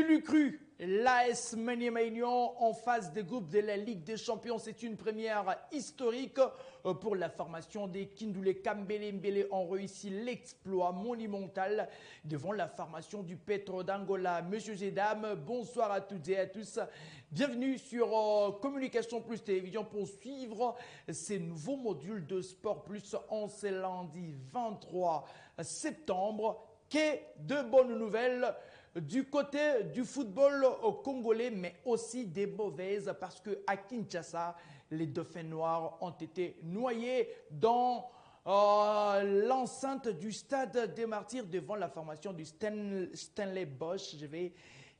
l'eût cru? L'AS Maniema Union en phase de groupe de la Ligue des Champions, c'est une première historique pour la formation des Kindoulé Kambele Mbele ont réussi l'exploit monumental devant la formation du Petro d'Angola. Messieurs et dames, bonsoir à toutes et à tous. Bienvenue sur Communication Plus Télévision pour suivre ces nouveaux modules de Sport Plus en ce lundi 23 septembre. Qu'est de bonnes nouvelles du côté du football congolais, mais aussi des mauvaises, parce qu'à Kinshasa, les Dauphins Noirs ont été noyés dans l'enceinte du Stade des Martyrs devant la formation du Stanley Bosch. Je vais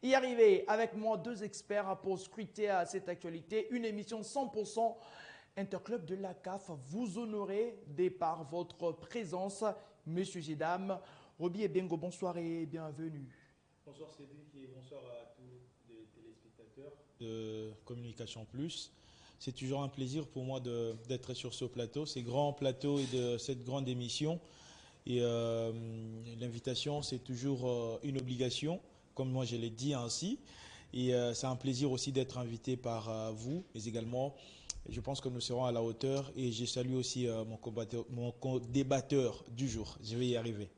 y arriver avec moi, deux experts pour scruter à cette actualité. Une émission 100% Interclub de la CAF. Vous honorez par votre présence, messieurs et dames. Roby et Bengo, bonsoir et bienvenue. Bonsoir Cédric et bonsoir à tous les téléspectateurs de Communication Plus. C'est toujours un plaisir pour moi d'être sur ce plateau, ces grands plateaux et de cette grande émission. Et l'invitation, c'est toujours une obligation, comme moi je l'ai dit ainsi. Et c'est un plaisir aussi d'être invité par vous, mais également, je pense que nous serons à la hauteur. Et je salue aussi mon co-débatteur du jour. Je vais y arriver.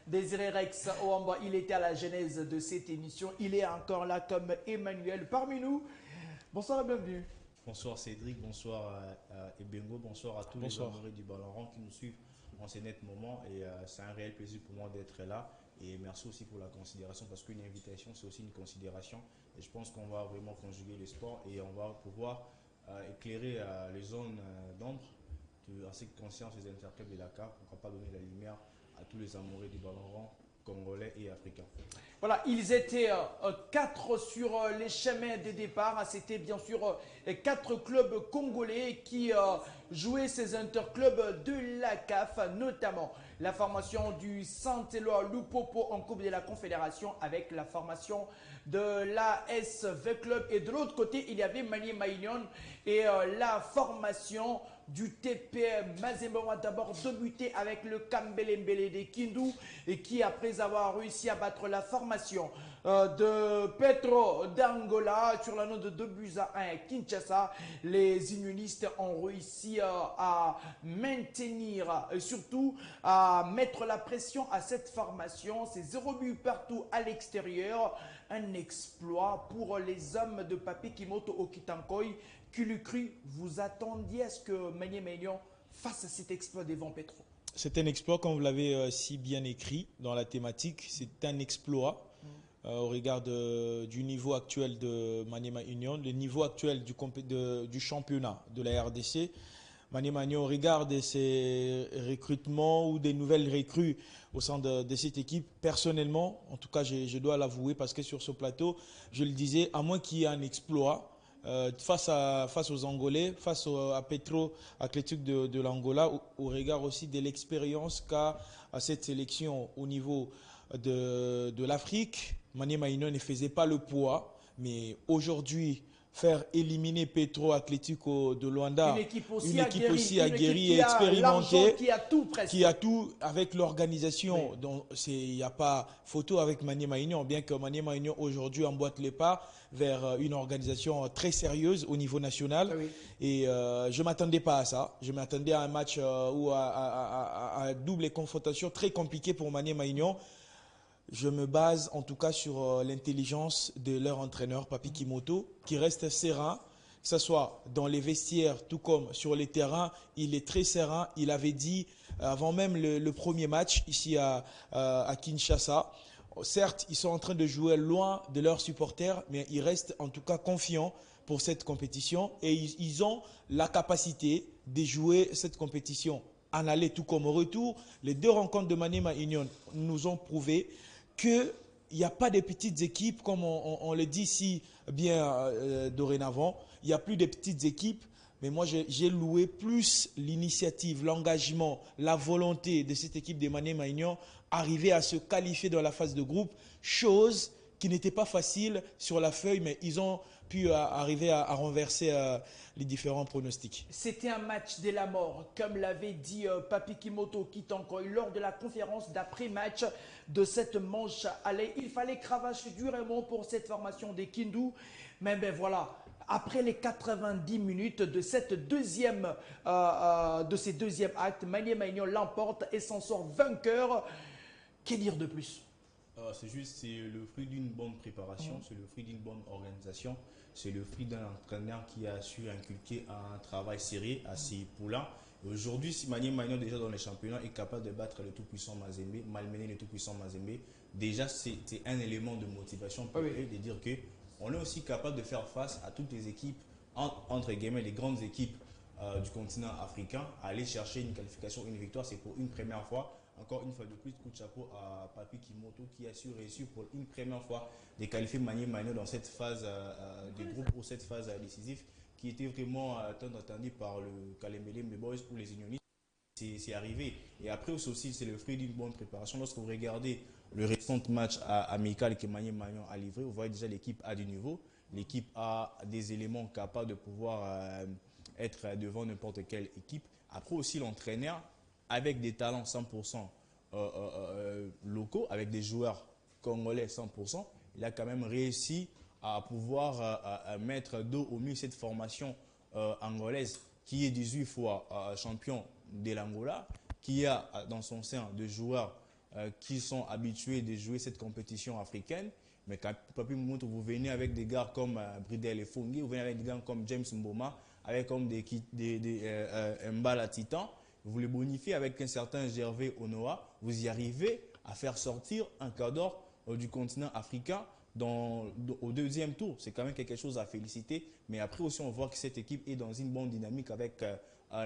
Désiré Rex Ouamba, il était à la genèse de cette émission. Il est encore là comme Emmanuel parmi nous. Bonsoir et bienvenue. Bonsoir Cédric, bonsoir à Ebengo, bonsoir à tous les amoureux du ballon rond qui nous suivent en ces nets moments. Et c'est un réel plaisir pour moi d'être là. Et merci aussi pour la considération, parce qu'une invitation, c'est aussi une considération. Et je pense qu'on va vraiment conjuguer les sports et on va pouvoir éclairer les zones d'ombre en ce qui concerne ces interclubs de la CAF. Pourquoi pas donner la lumière à tous les amoureux du ballon rond congolais et africains. Voilà, ils étaient 4 sur les chemins de départ. C'était bien sûr 4 clubs congolais qui jouaient ces interclubs de la CAF, notamment la formation du Saint-Éloi Lupopo en Coupe de la Confédération avec la formation de l'ASV Club. Et de l'autre côté, il y avait Maniema Union et la formation du TPM Mazembe a d'abord débuté avec le Kambele Mbele de Kindu et qui, après avoir réussi à battre la formation de Petro d'Angola sur la note de 2-1 à Kinshasa, les unionistes ont réussi à maintenir et surtout à mettre la pression à cette formation. C'est 0 but partout à l'extérieur. Un exploit pour les hommes de Papi Kimoto Okitankoi. Qui l'eût cru? Vous attendiez à ce que Maniema Union fasse cet exploit devant Petro? C'est un exploit, comme vous l'avez si bien écrit dans la thématique. C'est un exploit au regard du niveau actuel de Maniema Union, le niveau actuel du championnat de la RDC. Maniema Union, au regard de ses recrutements ou des nouvelles recrues au sein de cette équipe, personnellement, en tout cas, je dois l'avouer, parce que sur ce plateau, je le disais, à moins qu'il y ait un exploit, face aux Angolais, face à Petro Athletic de l'Angola, au regard aussi de l'expérience qu'a cette sélection au niveau de l'Afrique. Maniema Union ne faisait pas le poids, mais aujourd'hui, faire éliminer Petro Atlético de Luanda, une équipe aussi aguerrie et expérimentée, qui a tout avec l'organisation. Oui. Donc il n'y a pas photo avec Maniema Union, bien que Maniema Union aujourd'hui emboîte les pas vers une organisation très sérieuse au niveau national. Oui. Et je ne m'attendais pas à ça. Je m'attendais à un match ou à double confrontation très compliqué pour Maniema Union. Je me base en tout cas sur l'intelligence de leur entraîneur, Papi Kimoto, qui reste serein, que ce soit dans les vestiaires, tout comme sur les terrains. Il est très serein. Il avait dit, avant même le premier match ici à Kinshasa, certes, ils sont en train de jouer loin de leurs supporters, mais ils restent en tout cas confiants pour cette compétition. Et ils ont la capacité de jouer cette compétition en aller tout comme au retour. Les 2 rencontres de Maniema Union nous ont prouvé qu'il n'y a pas de petites équipes, comme on le dit si bien dorénavant. Il n'y a plus de petites équipes, mais moi j'ai loué plus l'initiative, l'engagement, la volonté de cette équipe de Maniema Union, arriver à se qualifier dans la phase de groupe, chose qui n'était pas facile sur la feuille, mais ils ont pu arriver à renverser les différents pronostics. C'était un match de la mort, comme l'avait dit Papi Kimoto Kitankoy lors de la conférence d'après-match de cette manche aller. Il fallait cravacher durement pour cette formation des Kindu, mais ben voilà. Après les 90 minutes de ces deuxième acte, Maniema Maignan l'emporte et s'en sort vainqueur. Que dire de plus? C'est juste, c'est le fruit d'une bonne préparation, c'est le fruit d'une bonne organisation, c'est le fruit d'un entraîneur qui a su inculquer un travail sérieux à ses poulains. Aujourd'hui, si Maniema Maignan, déjà dans les championnats, est capable de battre le tout-puissant Mazembe, malmener le tout-puissant Mazembe, déjà c'est un élément de motivation pour eux de dire que on est aussi capable de faire face à toutes les équipes, entre guillemets, les grandes équipes du continent africain, aller chercher une qualification, une victoire, c'est pour une première fois. Encore une fois de plus, coup de chapeau à Papi Kimoto qui a su réussir pour une première fois de qualifier Maniema Maignan dans cette phase de groupe ou cette phase décisive qui était vraiment tant attendu par le Kalembele Boys ou les Unionistes. C'est arrivé. Et après aussi, c'est le fruit d'une bonne préparation. Lorsque vous regardez le récent match amical que Maniema Maignan a livré, vous voyez déjà l'équipe a du niveau. L'équipe a des éléments capables de pouvoir être devant n'importe quelle équipe. Après aussi, l'entraîneur, avec des talents 100% locaux, avec des joueurs congolais 100%, il a quand même réussi à pouvoir mettre dos au mur cette formation angolaise qui est 18 fois champion de l'Angola, qui a dans son sein des joueurs qui sont habitués de jouer cette compétition africaine. Mais quand Papi Kimoto, vous venez avec des gars comme Bridel et Fongi, vous venez avec des gars comme James Mboma, avec comme des Mbala Titan, vous les bonifiez avec un certain Gervais Onoa, vous y arrivez à faire sortir un cadre du continent africain au deuxième tour. C'est quand même quelque chose à féliciter. Mais après aussi, on voit que cette équipe est dans une bonne dynamique avec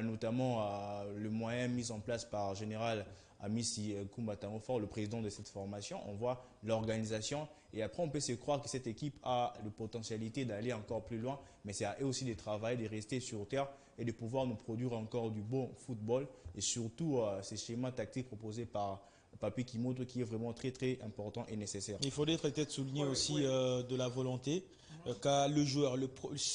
notamment le moyen mis en place par Général Amissi Kumbatango, le président de cette formation. On voit l'organisation et après on peut se croire que cette équipe a la potentialité d'aller encore plus loin, mais c'est à eux aussi de travailler, de rester sur terre et de pouvoir nous produire encore du bon football et surtout ces schémas tactiques proposés par Papi Kimoto qui est vraiment très très important et nécessaire. Il faudrait peut-être souligner aussi de la volonté, car le joueur,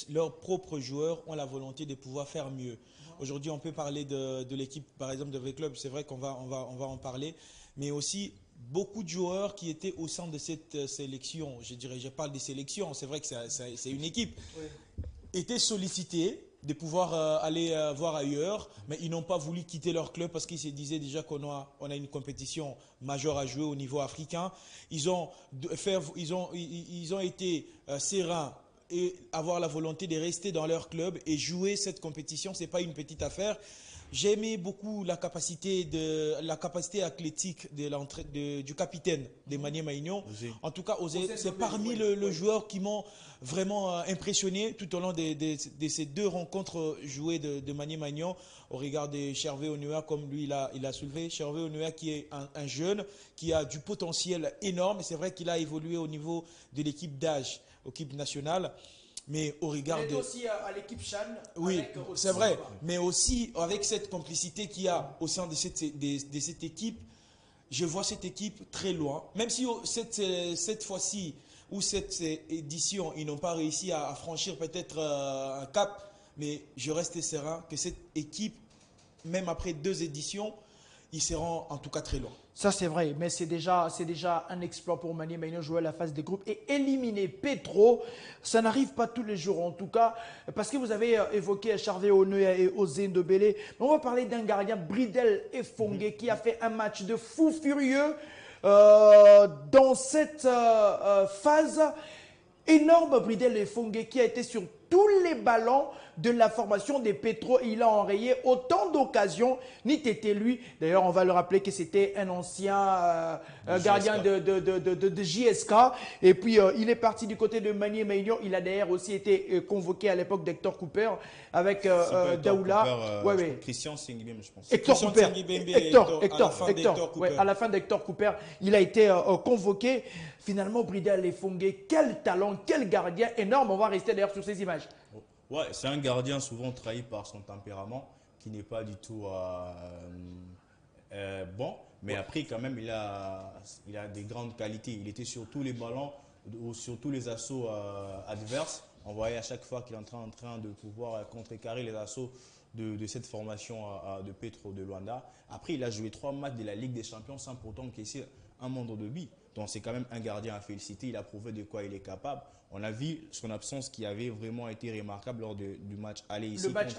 leurs propres joueurs ont la volonté de pouvoir faire mieux. Aujourd'hui, on peut parler de l'équipe, par exemple, de V-Club, c'est vrai qu'on va en parler, mais aussi beaucoup de joueurs qui étaient au sein de cette sélection, je parle des sélections, c'est vrai que c'est une équipe, étaient sollicités de pouvoir aller voir ailleurs, mais ils n'ont pas voulu quitter leur club parce qu'ils se disaient déjà qu'on a une compétition majeure à jouer au niveau africain. Ils ont été sereins et avoir la volonté de rester dans leur club et jouer cette compétition. Ce n'est pas une petite affaire. J'ai aimé beaucoup la capacité athlétique du capitaine de Maniema Maignan. En tout cas, c'est parmi le joueur qui m'ont vraiment impressionné tout au long de ces deux rencontres jouées de Maniema Maignan au regard de Gervais Onoa, comme lui il a soulevé. Gervais Onoa qui est un jeune, qui a du potentiel énorme. C'est vrai qu'il a évolué au niveau de l'équipe d'âge, l'équipe nationale. Mais au regard de... aussi à l'équipe Chan. Oui, c'est vrai. Mais aussi avec cette complicité qu'il y a au sein de cette équipe, je vois cette équipe très loin. Même si cette fois-ci ou cette édition, ils n'ont pas réussi à franchir peut-être un cap, mais je reste serein que cette équipe, même après 2 éditions, ils seront en tout cas très loin. Ça, c'est vrai, mais c'est déjà un exploit pour Maniema Maignan jouer à la phase des groupes et éliminer Petro. Ça n'arrive pas tous les jours, en tout cas, parce que vous avez évoqué Gervais Onoa et Osé Ndobele. On va parler d'un gardien, Bridel et Fongue, qui a fait un match de fou furieux dans cette phase. Énorme Bridel et Fongue qui a été sur tous les ballons de la formation des Petro. Il a enrayé autant d'occasions. Ni t'étais lui. D'ailleurs, on va le rappeler que c'était un ancien gardien de JSK. Et puis, il est parti du côté de Maniema Maignan. Il a d'ailleurs aussi été convoqué à l'époque d'Hector Cooper avec Daoula. Christian Sengibembe, je pense. Hector Cooper. Hector. À la fin d'Hector Cooper, il a été convoqué. Finalement, Bridel et Fongue, quel talent, quel gardien énorme. On va rester d'ailleurs sur ces images. Ouais, c'est un gardien souvent trahi par son tempérament qui n'est pas du tout bon. Mais après, quand même, il a des grandes qualités. Il était sur tous les ballons sur tous les assauts adverses. On voyait à chaque fois qu'il est en train de pouvoir contrecarrer les assauts de cette formation de Petro de Luanda. Après, il a joué 3 matchs de la Ligue des Champions sans pourtant encaisser un moindre de but. Donc, c'est quand même un gardien à féliciter. Il a prouvé de quoi il est capable. On a vu son absence qui avait vraiment été remarquable lors du match aller ici contre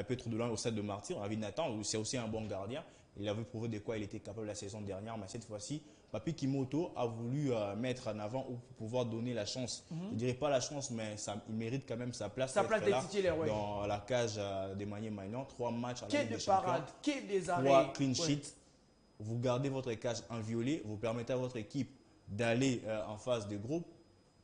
Petro de Luanda au stade de Martyr. On a vu Nathan, c'est aussi un bon gardien. Il avait prouvé de quoi il était capable la saison dernière. Mais cette fois-ci, Papi Kimoto a voulu mettre en avant ou pouvoir donner la chance. Je ne dirais pas la chance, mais il mérite quand même sa place. Sa place des titulaires, oui. Dans la cage des Manier Maignan. 3 matchs à la Ligue des Champions. Quel des arrêts. 3 clean sheets. Vous gardez votre cage inviolée. Vous permettez à votre équipe d'aller en phase de groupe.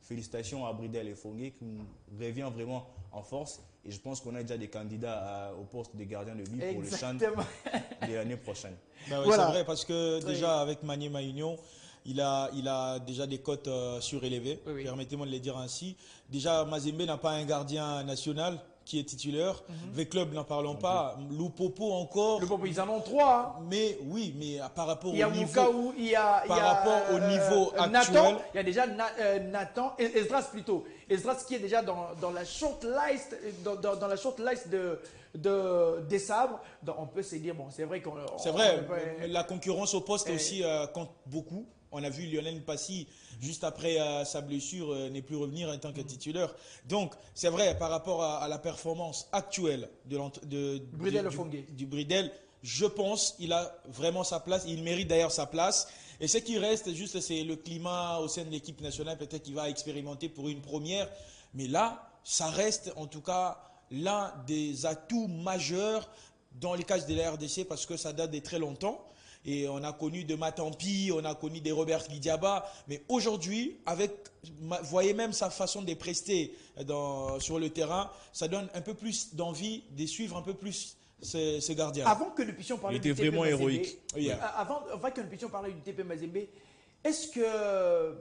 Félicitations à Bridel et Fongué qui revient vraiment en force. Et je pense qu'on a déjà des candidats au poste de gardien de but pour le CHAN de l'année prochaine. Ben oui, voilà. C'est vrai parce que déjà avec Maniema Union, il a déjà des cotes surélevées, permettez-moi de les dire ainsi. Déjà, Mazembe n'a pas un gardien national qui est titulaire. V-Club, n'en parlons pas. Lupopo encore. Lupopo, ils en ont 3. Hein. Mais oui, mais par rapport au niveau, au niveau actuel. Nathan, il y a déjà Nathan, Esdras plutôt. Esdras qui est déjà dans la shortlist, dans la shortlist des sabres. Donc on peut se dire, bon, c'est vrai qu'on... C'est vrai, la concurrence au poste aussi compte beaucoup. On a vu Lionel Passy, juste après sa blessure, ne plus revenir en tant que titulaire. Donc, c'est vrai, par rapport à la performance actuelle du Bridel, je pense qu'il a vraiment sa place. Il mérite d'ailleurs sa place. Et ce qui reste, juste, c'est le climat au sein de l'équipe nationale. Peut-être qu'il va expérimenter pour une première. Mais là, ça reste en tout cas l'un des atouts majeurs dans les cages de la RDC parce que ça date de très longtemps. Et on a connu de Matampi, on a connu des Robert Lidiaba. Mais aujourd'hui, vous voyez même sa façon de prester sur le terrain, ça donne un peu plus d'envie de suivre un peu plus ce gardien. Avant que nous puissions parler du TP Mazembe, héroïque. Avant que nous puissions parler du TP Mazembe, est-ce que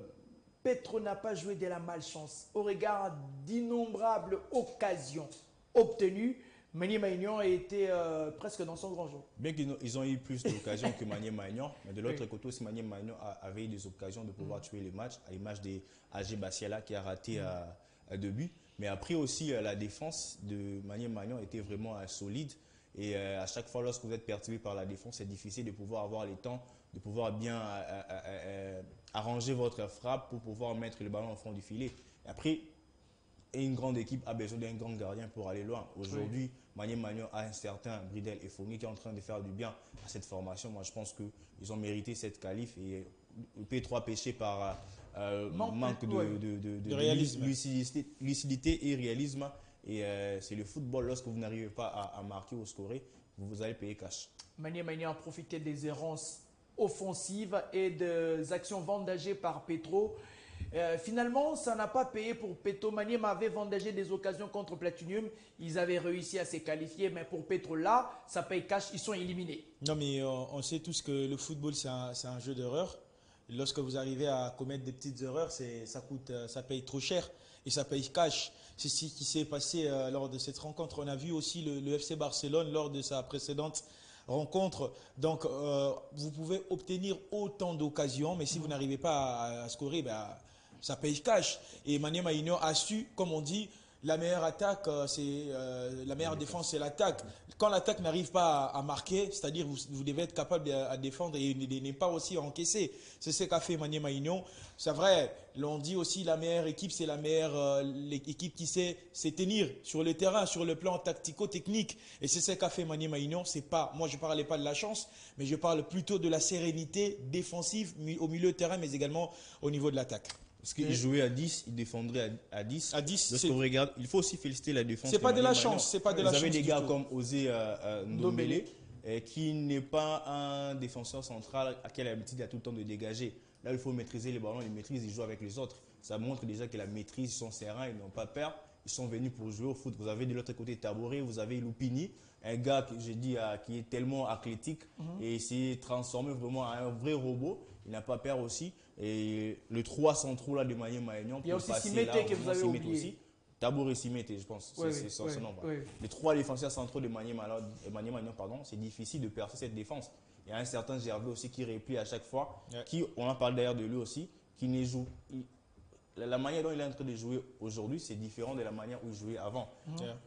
Petro n'a pas joué de la malchance au regard d'innombrables occasions obtenues? Manier Maignan a été presque dans son grand jour. Bien qu'ils ont eu plus d'occasions que Manier Maignan, mais de l'autre côté aussi, Manier Maignan avait eu des occasions de pouvoir tuer les matchs, à l'image d'Agé Bassiala qui a raté à 2 buts. Mais après aussi, la défense de Manier Maignan était vraiment solide. Et à chaque fois, lorsque vous êtes perturbé par la défense, c'est difficile de pouvoir avoir le temps, de pouvoir bien arranger votre frappe pour pouvoir mettre le ballon au fond du filet. Et après, une grande équipe a besoin d'un grand gardien pour aller loin. Aujourd'hui, Manier Maignan a un certain Bridel et Fongué qui est en train de faire du bien à cette formation. Moi, je pense qu'ils ont mérité cette qualif et P3 péché par manque de réalisme. lucidité et réalisme. Et c'est le football. Lorsque vous n'arrivez pas à marquer ou scorer, vous allez payer cash. Manier Maignan a profité des errances offensives et des actions vendagées par Petro. Finalement, ça n'a pas payé pour Petro. Manier avait vendagé des occasions contre Platinium. Ils avaient réussi à se qualifier, mais pour Petro, là, ça paye cash. Ils sont éliminés. Non, mais on sait tous que le football, c'est un jeu d'erreur. Lorsque vous arrivez à commettre des petites erreurs, ça paye trop cher et ça paye cash. C'est ce qui s'est passé lors de cette rencontre. On a vu aussi le FC Barcelone lors de sa précédente rencontre. Donc, vous pouvez obtenir autant d'occasions, mais si vous n'arrivez pas à scorer, ça paye cash. Et Manier Maignan a su, comme on dit, la meilleure attaque, la meilleure défense, c'est l'attaque. Quand l'attaque n'arrive pas à marquer, c'est-à-dire vous devez être capable de défendre et ne pas aussi encaisser. C'est ce qu'a fait Manier Maignan. C'est vrai, l'on dit aussi la meilleure équipe, c'est la meilleure équipe qui sait tenir sur le terrain, sur le plan tactico-technique. Et c'est ce qu'a fait Manier Maignan. Moi, je ne parlais pas de la chance, mais je parle plutôt de la sérénité défensive au milieu de terrain, mais également au niveau de l'attaque. Parce qu'il jouait à 10, il défendrait à 10. À 10, lorsqu'on regarde, il faut aussi féliciter la défense. C'est pas de la chance, c'est pas de la chance. Vous avez des gars comme Osé Ndombele, qui n'est pas un défenseur central à qui a l'habitude à tout le temps de dégager. Là, il faut maîtriser les ballons, il maîtrise, il joue avec les autres. Ça montre déjà qu'il a maîtrise, ils sont sereins, ils n'ont pas peur. Ils sont venus pour jouer au foot. Vous avez de l'autre côté Taboré, vous avez Lupini, un gars que j'ai dit qui est tellement athlétique et il s'est transformé vraiment en un vrai robot. Il n'a pas peur aussi. Et le 3 centraux là de Manier Maignan. Il y a aussi Simete que vous avez oublié. Aussi. Taboré Simete, je pense. C'est son nom. Les 3 défenseurs centraux de Manier Maignan, c'est difficile de percer cette défense. Il y a un certain Gervais aussi qui replie à chaque fois. On en parle d'ailleurs de lui aussi, qui ne joue. la manière dont il est en train de jouer aujourd'hui, c'est différent de la manière où il jouait avant.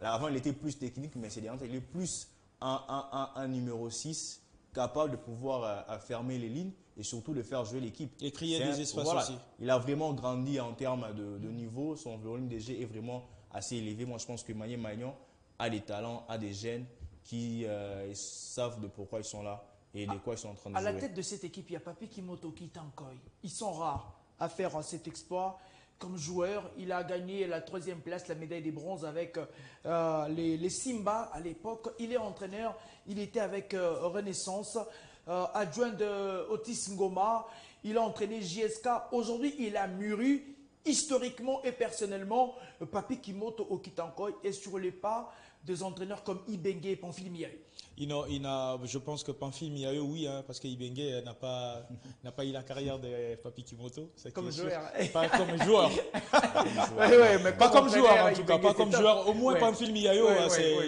Avant, il était plus technique, mais c'est dernier, il est plus un numéro 6 capable de pouvoir fermer les lignes et surtout de faire jouer l'équipe. Et créer des espaces aussi. Il a vraiment grandi en termes de niveau. Son volume de jeu est vraiment assez élevé. Moi, je pense que Manier Maignan a des talents, a des gènes qui savent de pourquoi ils sont là et de quoi ils sont en train de jouer. À la tête de cette équipe, il y a Papi Kimoto, Kitankoy. Ils sont rares à faire cet exploit. Comme joueur, il a gagné la 3e place, la médaille de bronze avec les Simba à l'époque. Il est entraîneur, il était avec Renaissance, adjoint de Otis Ngoma. Il a entraîné JSK. Aujourd'hui, il a mûri historiquement et personnellement. Papi Kimoto Okitankoy est sur les pas des entraîneurs comme Ibenge et Pamphile Miayo. Je pense que Pamphile Miayo, oui, hein, parce que Ibenge n'a pas eu la carrière de Papi Kimoto. Comme joueur. Pas comme joueur. Mais pas comme joueur, en tout cas. Pas comme joueur. Au moins, Pamphile Miayo,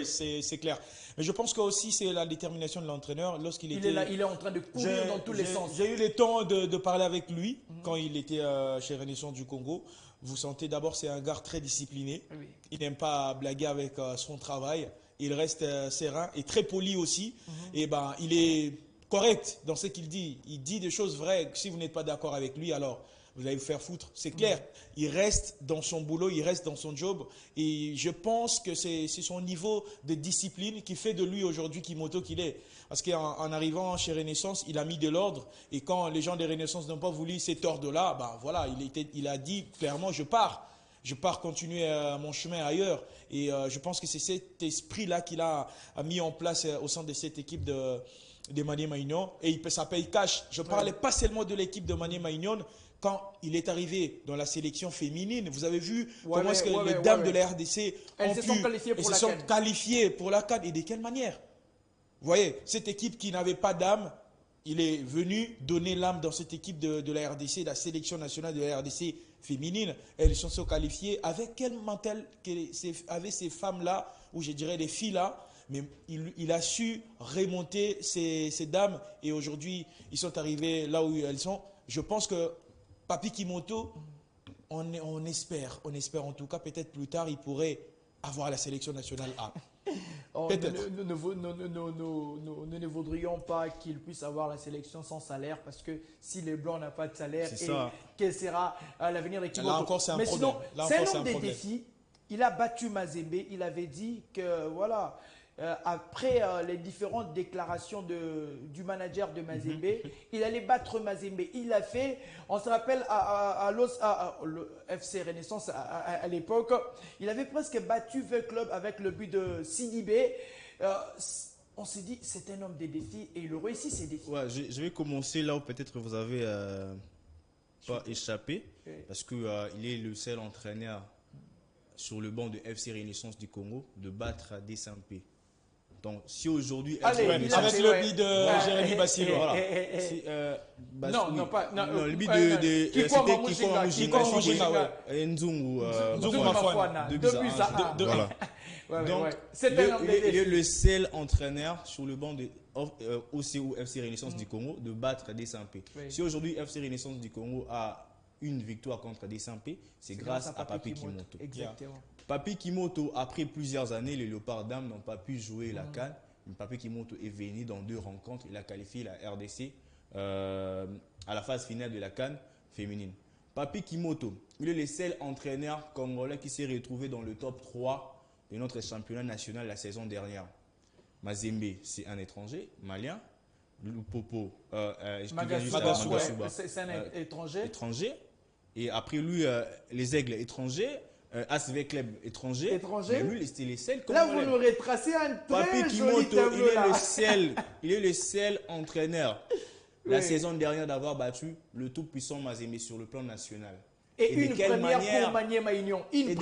c'est clair. Mais je pense que aussi c'est la détermination de l'entraîneur lorsqu'il était. Il est en train de courir dans tous les sens. J'ai eu le temps de parler avec lui quand il était chez Renaissance du Congo. Vous sentez d'abord, c'est un gars très discipliné. Oui. Il n'aime pas blaguer avec son travail. Il reste serein et très poli aussi. Et ben, il est correct dans ce qu'il dit. Il dit des choses vraies. Si vous n'êtes pas d'accord avec lui, alors vous allez vous faire foutre. C'est clair. Il reste dans son boulot, il reste dans son job. Et je pense que c'est son niveau de discipline qui fait de lui aujourd'hui Kimoto qu'il est. Parce qu'en arrivant chez Renaissance, il a mis de l'ordre. Et quand les gens de Renaissance n'ont pas voulu cet ordre-là, ben voilà, il a dit clairement, je pars. Je pars continuer mon chemin ailleurs. Et je pense que c'est cet esprit-là qu'il a mis en place au sein de cette équipe de Manier Maignan. Et ça paye cash. Je ne parlais pas seulement de l'équipe de Manier Maignan. Quand il est arrivé dans la sélection féminine, vous avez vu comment est-ce que les dames de la RDC se sont qualifiées pour la CAN. Et de quelle manière? Vous voyez, cette équipe qui n'avait pas d'âme, il est venu donner l'âme dans cette équipe de la RDC, la sélection nationale de la RDC féminine. Elles se sont qualifiées. Avec quel mental avaient ces femmes-là, ou je dirais les filles-là, mais il a su remonter ces dames et aujourd'hui, ils sont arrivés là où elles sont. Je pense que Papi Kimoto, on espère en tout cas, peut-être plus tard, il pourrait avoir la sélection nationale A. Peut-être. Nous ne voudrions pas qu'il puisse avoir la sélection sans salaire parce que si les Blancs n'ont pas de salaire, quel sera l'avenir de Kimoto? Là encore, c'est un problème. Mais sinon, c'est un homme des défis. Il a battu Mazembe. Il avait dit que voilà. Après les différentes déclarations du manager de Mazembe, il allait battre Mazembe. Il l'a fait, on se rappelle le FC Renaissance à l'époque, il avait presque battu V Club avec le but de Sidibé. On s'est dit, c'est un homme des défis et il réussit ses défis. Ouais, je vais commencer là où peut-être vous avez pas échappé, parce qu'il est le seul entraîneur sur le banc de FC Renaissance du Congo de battre Desampé. Donc, si aujourd'hui... avec le but de Jérémy Bassilo. Voilà. Le but de... C'était Kiko Mujinga. Nzungu Mafwana. 2-1. Donc, il est le seul entraîneur sur le banc de OCU FC Renaissance du Congo de battre Desampé. Si aujourd'hui FC Renaissance du Congo a une victoire contre Desampé, c'est grâce à Papi Kimoto. Exactement. Papi Kimoto, après plusieurs années, les Léopards dames n'ont pas pu jouer la CAN. Papi Kimoto est venu dans 2 rencontres. Il a qualifié la RDC à la phase finale de la CAN féminine. Papi Kimoto, il est le seul entraîneur congolais qui s'est retrouvé dans le top 3 de notre championnat national la saison dernière. Mazembe, c'est un étranger, malien. Lupopo, c'est un étranger. Et après lui, les Aigles étrangers. ASV Club étranger. Mais lui, c'était les seuls. Là, vous nous retracez un très joli tableau. Il est le seul entraîneur la saison dernière d'avoir battu le tout puissant Mazembe sur le plan national. Et une première pour Manier Maignan. Et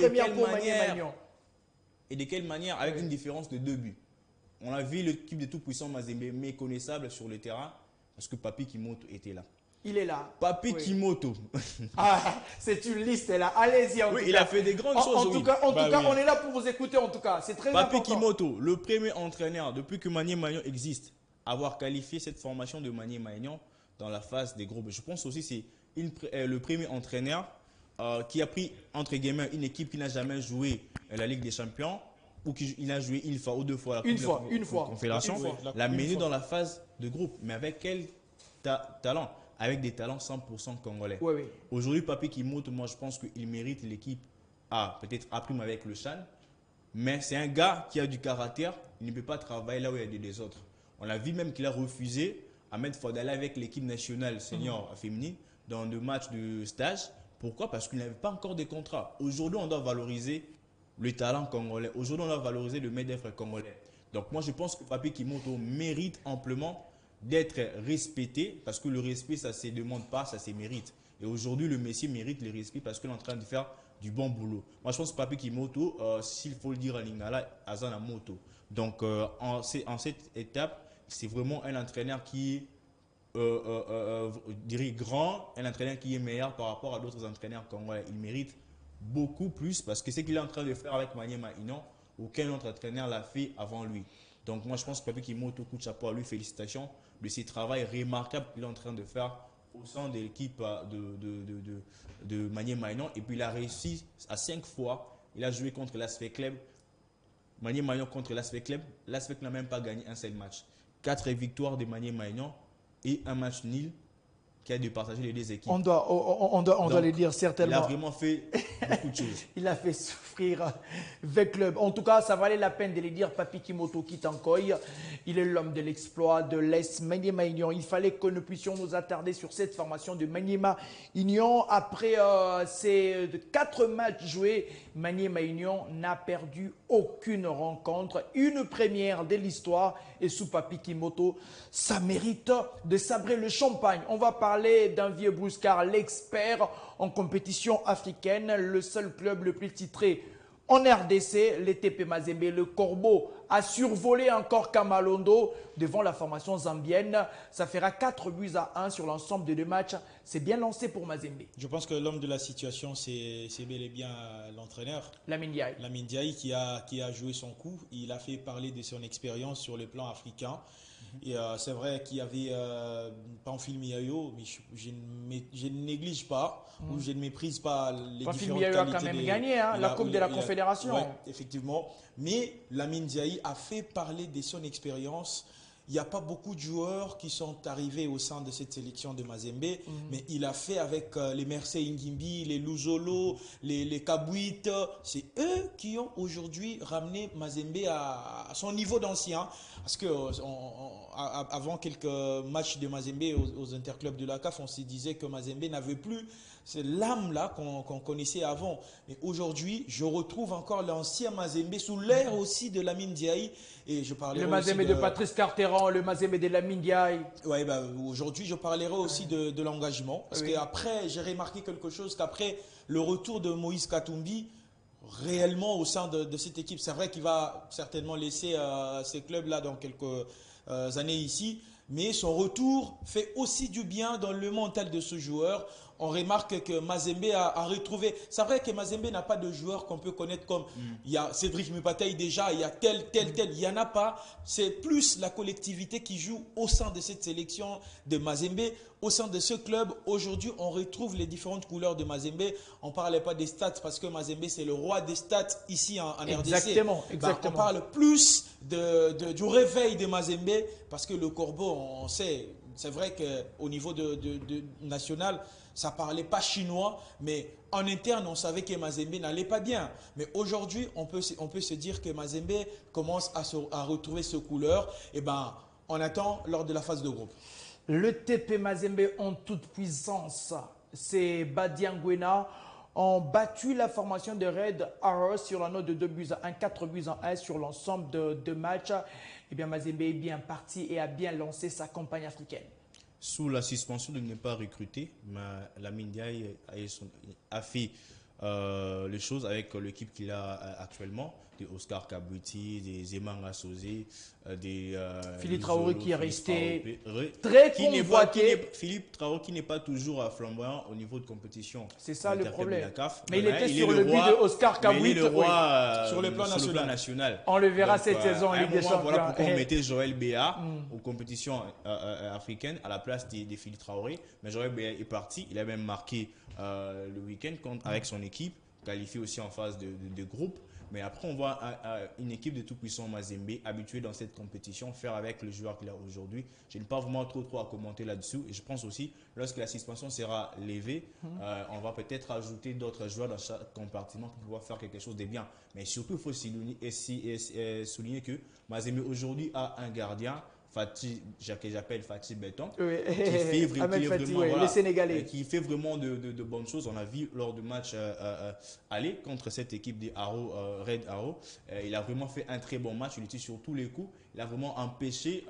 de quelle manière? Avec une différence de 2 buts. On a vu l'équipe de tout puissant Mazembe méconnaissable sur le terrain parce que Papi Kimoto était là. Il est là. Papi Kimoto. C'est une liste là. Allez-y. Il a fait des grandes choses. En tout cas, on est là pour vous écouter. En tout cas, c'est très important. Papi Kimoto, le premier entraîneur depuis que Manier Maignan existe, avoir qualifié cette formation de Manier Maignan dans la phase des groupes. Je pense aussi que c'est le premier entraîneur qui a pris, entre guillemets, une équipe qui n'a jamais joué la Ligue des Champions, ou qu'il a joué une fois ou 2 fois la Confédération, l'a mené dans la phase de groupe. Mais avec quel talent? Avec des talents 100% congolais. Oui. Aujourd'hui, Papi Kimoto, moi je pense qu'il mérite l'équipe peut-être à prime avec le Chan, mais c'est un gars qui a du caractère, il ne peut pas travailler là où il y a des autres. On a vu même qu'il a refusé Ahmed Fadala avec l'équipe nationale senior féminine dans 2 matchs de stage. Pourquoi? Parce qu'il n'avait pas encore de contrat. Aujourd'hui, on doit valoriser le talent congolais. Aujourd'hui, on doit valoriser le main-d'œuvre congolais. Donc moi, je pense que Papi Kimoto mérite amplement d'être respecté, parce que le respect, ça ne se demande pas, ça se mérite. Et aujourd'hui, le monsieur mérite le respect parce qu'il est en train de faire du bon boulot. Moi, je pense que Papi Kimoto, s'il faut le dire à Lingala, Azana Moto. Donc, en cette étape, c'est vraiment un entraîneur qui je dirais grand, un entraîneur qui est meilleur par rapport à d'autres entraîneurs congolais. Il mérite beaucoup plus parce que ce qu'il est en train de faire avec Maniema Inon, aucun autre entraîneur l'a fait avant lui. Donc moi je pense que Papi Kimoto, coup de chapeau à lui, félicitations de ce travail remarquable qu'il est en train de faire au sein de l'équipe de Maniema Inon. Et puis il a réussi à 5 fois, il a joué contre l'Asfec Club, Maniema Inon contre l'Asfec Club. L'Asfec n'a même pas gagné un seul match. 4 victoires de Maniema Inon et un match nul qui a dû partager les 2 équipes. On doit le dire certainement. Il a vraiment fait beaucoup de choses. Il a fait souffrir le club. En tout cas, ça valait la peine de le dire. Papi Kimoto Kitankoy, il est l'homme de l'exploit de l'Est Maniema Union. Il fallait que nous puissions nous attarder sur cette formation de Maniema Union. Après ces 4 matchs joués, Maniema Union n'a perdu aucune rencontre. Une première de l'histoire. Et sous Papi Kimoto, ça mérite de sabrer le champagne. On va parler d'un vieux Bouscar, l'expert en compétition africaine, le seul club le plus titré en RDC, le TP Mazembe. Le Corbeau a survolé encore Kamalondo devant la formation zambienne. Ça fera 4-1 sur l'ensemble de 2 matchs. C'est bien lancé pour Mazembe. Je pense que l'homme de la situation, c'est bel et bien l'entraîneur. Lamine Ndiaye. Lamine Ndiaye qui a joué son coup. Il a fait parler de son expérience sur le plan africain. Et c'est vrai qu'il y avait Pamphile Miayo, mais je ne néglige pas ou je ne méprise pas les différentes qualités. Pamphile Miayo a quand même gagné la Coupe de la Confédération. Oui, effectivement. Mais Lamine Ndiaye a fait parler de son expérience. Il n'y a pas beaucoup de joueurs qui sont arrivés au sein de cette sélection de Mazembe, mais il a fait avec les Mercé Ngimbi, les Luzolo, les Kabouit. C'est eux qui ont aujourd'hui ramené Mazembe à son niveau d'ancien. Parce que avant quelques matchs de Mazembe aux interclubs de la CAF, on se disait que Mazembe n'avait plus cette l'âme-là qu'on connaissait avant. Mais aujourd'hui, je retrouve encore l'ancien Mazembe sous l'air aussi de Lamine Ndiaye. Et je parlerai le Mazembe de Patrice Carteran, le Mazembe de Lamine Ndiaye. Ouais, aujourd'hui, je parlerai aussi de l'engagement. Parce qu'après, j'ai remarqué quelque chose, qu'après le retour de Moïse Katumbi, réellement au sein de cette équipe, c'est vrai qu'il va certainement laisser ces clubs-là dans quelques années ici. Mais son retour fait aussi du bien dans le mental de ce joueur. On remarque que Mazembe a retrouvé. C'est vrai que Mazembe n'a pas de joueur qu'on peut connaître comme il y a Cédric Mupatay déjà, il y a tel. Il n'y en a pas. C'est plus la collectivité qui joue au sein de cette sélection de Mazembe, au sein de ce club. Aujourd'hui, on retrouve les différentes couleurs de Mazembe. On ne parlait pas des stats parce que Mazembe, c'est le roi des stats ici en RDC. Exactement. On parle plus du réveil de Mazembe parce que le Corbeau, on sait, c'est vrai qu'au niveau de national, ça ne parlait pas chinois, mais en interne, on savait que Mazembe n'allait pas bien. Mais aujourd'hui, on peut se dire que Mazembe commence à retrouver ce couleur. Et on attend lors de la phase de groupe. Le TP Mazembe en toute puissance, c'est Badiangwena ont battu la formation de Red Arrows sur la note de 2-1, 4-1 sur l'ensemble de 2 matchs. Eh bien, Mazembe est bien parti et a bien lancé sa campagne africaine. Sous la suspension de ne pas recruter, Lamine Ndiaye a fait les choses avec l'équipe qu'il a actuellement, des Oscar Kabouti, des Zemanga Sosé, des Philippe Traoré qui est resté très convoité. Philippe Traoré qui n'est pas toujours flamboyant au niveau de compétition. C'est ça le problème. Mais il était sur le but de Oscar Kabouti. Il est le roi sur le plan national. On le verra cette saison en Ligue des Champions. Voilà pourquoi on mettait Joël Béa aux compétitions africaines à la place de Philippe Traoré. Mais Joël Béa est parti. Il a même marqué le week-end avec son équipe, qualifiée aussi en phase de groupe. Mais après, on voit une équipe de tout-puissant Mazembe habituée dans cette compétition, faire avec le joueur qu'il a aujourd'hui. Je n'ai pas vraiment trop à commenter là-dessus. Et je pense aussi, lorsque la suspension sera levée, on va peut-être ajouter d'autres joueurs dans chaque compartiment pour pouvoir faire quelque chose de bien. Mais surtout, il faut souligner que Mazembe aujourd'hui a un gardien, Fatih, que j'appelle Fatih Béton, oui. Qui fait vraiment de bonnes choses. On a vu lors du match aller contre cette équipe des Red Arrow. Il a vraiment fait un très bon match. Il était sur tous les coups. Il a vraiment empêché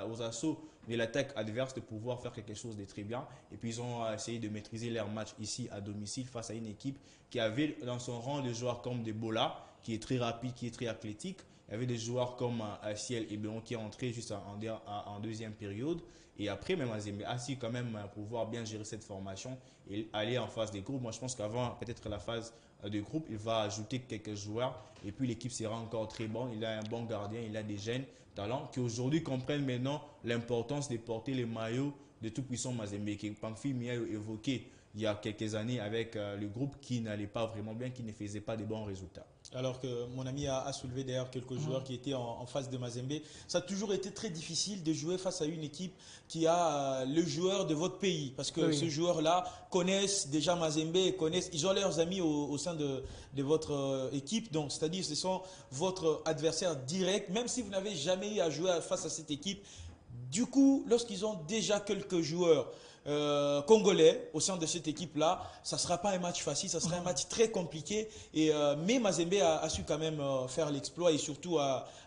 aux assauts de l'attaque adverse de pouvoir faire quelque chose de très bien. Et puis ils ont essayé de maîtriser leur match ici à domicile face à une équipe qui avait dans son rang des joueurs comme Debola, qui est très rapide, qui est très athlétique. Il y avait des joueurs comme Ciel et Béon qui est entré juste en deuxième période. Et après, même Mazembe a su quand même pouvoir bien gérer cette formation et aller en phase des groupes. Moi, je pense qu'avant peut-être la phase de groupe, il va ajouter quelques joueurs. Et puis, l'équipe sera encore très bonne. Il a un bon gardien, il a des jeunes talents qui aujourd'hui comprennent maintenant l'importance de porter les maillots de tout-puissant Mazembe. Que Pamphile Mia a évoqué il y a quelques années avec le groupe qui n'allait pas vraiment bien, qui ne faisait pas de bons résultats. Alors que mon ami a soulevé d'ailleurs quelques joueurs qui étaient en face de Mazembe. Ça a toujours été très difficile de jouer face à une équipe qui a le joueur de votre pays. Parce que ce joueur-là connaissent déjà Mazembe, ils ont leurs amis au sein de votre équipe. Donc, c'est-à-dire ce sont votre adversaire direct, même si vous n'avez jamais eu à jouer face à cette équipe. Du coup, lorsqu'ils ont déjà quelques joueurs congolais au sein de cette équipe-là, ça ne sera pas un match facile, ça sera un match très compliqué. Mais Mazembe a su quand même faire l'exploit et surtout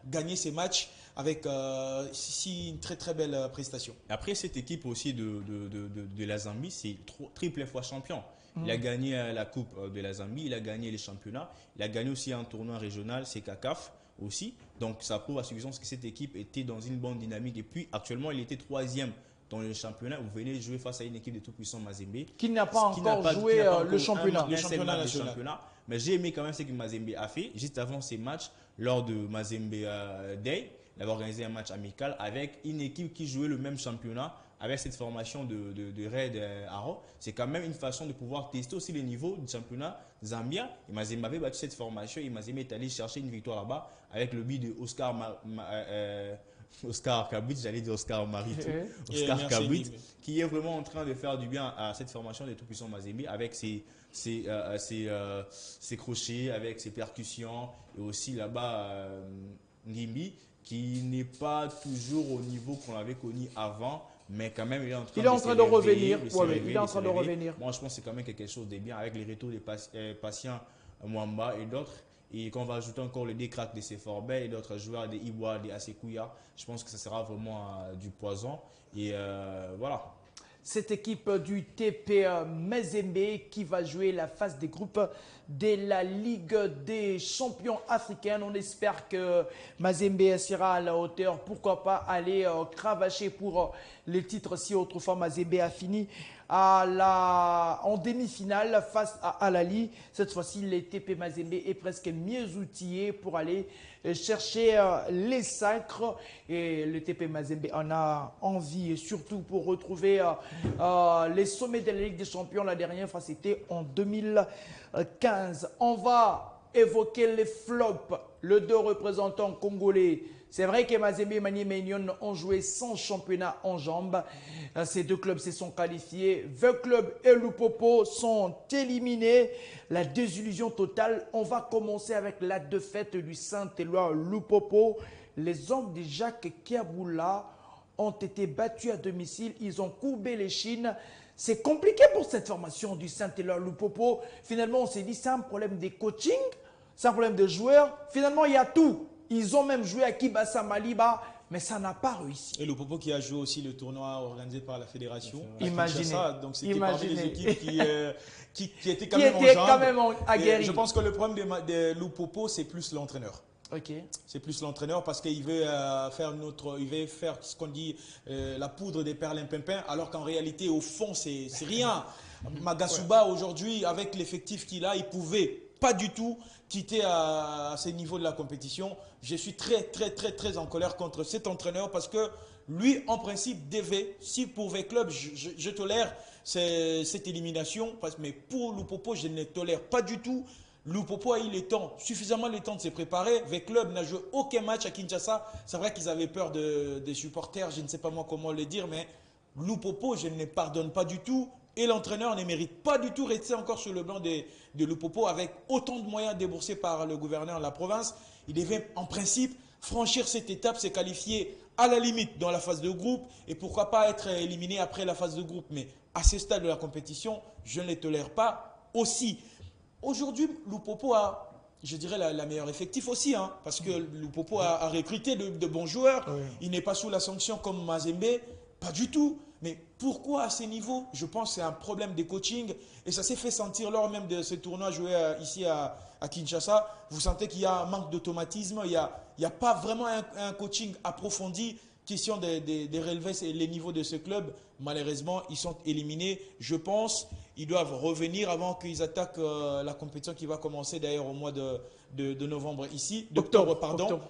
gagner ces matchs avec une très très belle prestation. Après, cette équipe aussi de la Zambie, c'est triple fois champion. Il a gagné la Coupe de la Zambie, il a gagné les championnats, il a gagné aussi un tournoi régional, c'est CACAF aussi. Donc ça prouve à suffisance que cette équipe était dans une bonne dynamique. Et puis actuellement, il était 3e dans le championnat. Vous venez jouer face à une équipe de tout-puissant Mazembe qui n'a pas encore joué le championnat national. Mais j'ai aimé quand même ce que Mazembe a fait juste avant ces matchs. Lors de Mazembe Day, il avait organisé un match amical avec une équipe qui jouait le même championnat avec cette formation de Red Arrow. C'est quand même une façon de pouvoir tester aussi les niveaux du championnat zambien. Et Mazembe avait battu cette formation et Mazembe est allé chercher une victoire là-bas avec le but de Oscar Kabut, j'allais dire Oscar Marito, Oscar Kabut, qui est vraiment en train de faire du bien à cette formation de tout-puissant Mazembe avec ses crochets, avec ses percussions et aussi là-bas Ngimbi qui n'est pas toujours au niveau qu'on avait connu avant. Mais quand même, il est en train de revenir. Il est en train de revenir. Moi, je pense que c'est quand même quelque chose de bien avec les retours des patients Mwamba et d'autres. Et qu'on va ajouter encore le décrack de Seforbet et d'autres joueurs, des Iwa, des Asekouya. Je pense que ça sera vraiment du poison. Et voilà. Cette équipe du TP Mazembe qui va jouer la phase des groupes de la Ligue des champions africains. On espère que Mazembe sera à la hauteur. Pourquoi pas aller cravacher pour les titres si autrefois Mazembe a fini en demi-finale face à Al-Ahly. Cette fois-ci, le TP Mazembe est presque mieux outillé pour aller chercher les sacres. Et le TP Mazembe en a envie, et surtout pour retrouver les sommets de la Ligue des champions. La dernière fois, c'était en 2015. On va évoquer les flops. Les deux représentants congolais. C'est vrai que Mazembe et Maniema Union ont joué sans championnat en jambes. Ces deux clubs se sont qualifiés. 20 clubs et Lupopo sont éliminés. La désillusion totale. On va commencer avec la défaite du Saint-Éloi Lupopo. Les hommes de Jacques Kiaboula ont été battus à domicile. Ils ont courbé les chines. C'est compliqué pour cette formation du Saint-Éloi Lupopo. Finalement, on s'est dit c'est un problème de coaching, c'est un problème de joueurs. Finalement, il y a tout. Ils ont même joué à Kibasa Maliba, mais ça n'a pas réussi. Et Lupopo qui a joué aussi le tournoi organisé par la fédération. Imaginez. Donc c'était parmi les équipes qui étaient quand même aguerries. Je pense que le problème de Lupopo, c'est plus l'entraîneur. Okay. C'est plus l'entraîneur parce qu'il veut faire ce qu'on dit la poudre des perlimpinpins, alors qu'en réalité, au fond, c'est rien. Magasuba, aujourd'hui, avec l'effectif qu'il a, il pouvait pas du tout quitter à ce niveau de la compétition. Je suis très en colère contre cet entraîneur parce que lui, en principe, devait, si pour V-Club, je tolère cette élimination, mais pour Lupopo, je ne tolère pas du tout. Lupopo a eu suffisamment le temps de se préparer. V-Club n'a joué aucun match à Kinshasa. C'est vrai qu'ils avaient peur des supporters, je ne sais pas moi comment le dire, mais Lupopo, je ne pardonne pas du tout. Et l'entraîneur ne mérite pas du tout rester encore sur le banc de Lupopo avec autant de moyens déboursés par le gouverneur de la province. Il devait en principe franchir cette étape, se qualifier à la limite dans la phase de groupe et pourquoi pas être éliminé après la phase de groupe. Mais à ce stade de la compétition, je ne les tolère pas aussi. Aujourd'hui, Lupopo a, je dirais, la meilleure effectif aussi, hein, parce que Lupopo a recruté de bons joueurs. Oui. Il n'est pas sous la sanction comme Mazembe, pas du tout. Mais pourquoi à ce niveau? Je pense que c'est un problème de coaching et ça s'est fait sentir lors même de ce tournoi joué ici à Kinshasa. Vous sentez qu'il y a un manque d'automatisme, il n'y a pas vraiment un coaching approfondi. Question de relever les niveaux de ce club. Malheureusement, ils sont éliminés. Je pense qu'ils doivent revenir avant qu'ils attaquent la compétition qui va commencer d'ailleurs au mois de novembre ici. D'octobre, pardon. Octobre.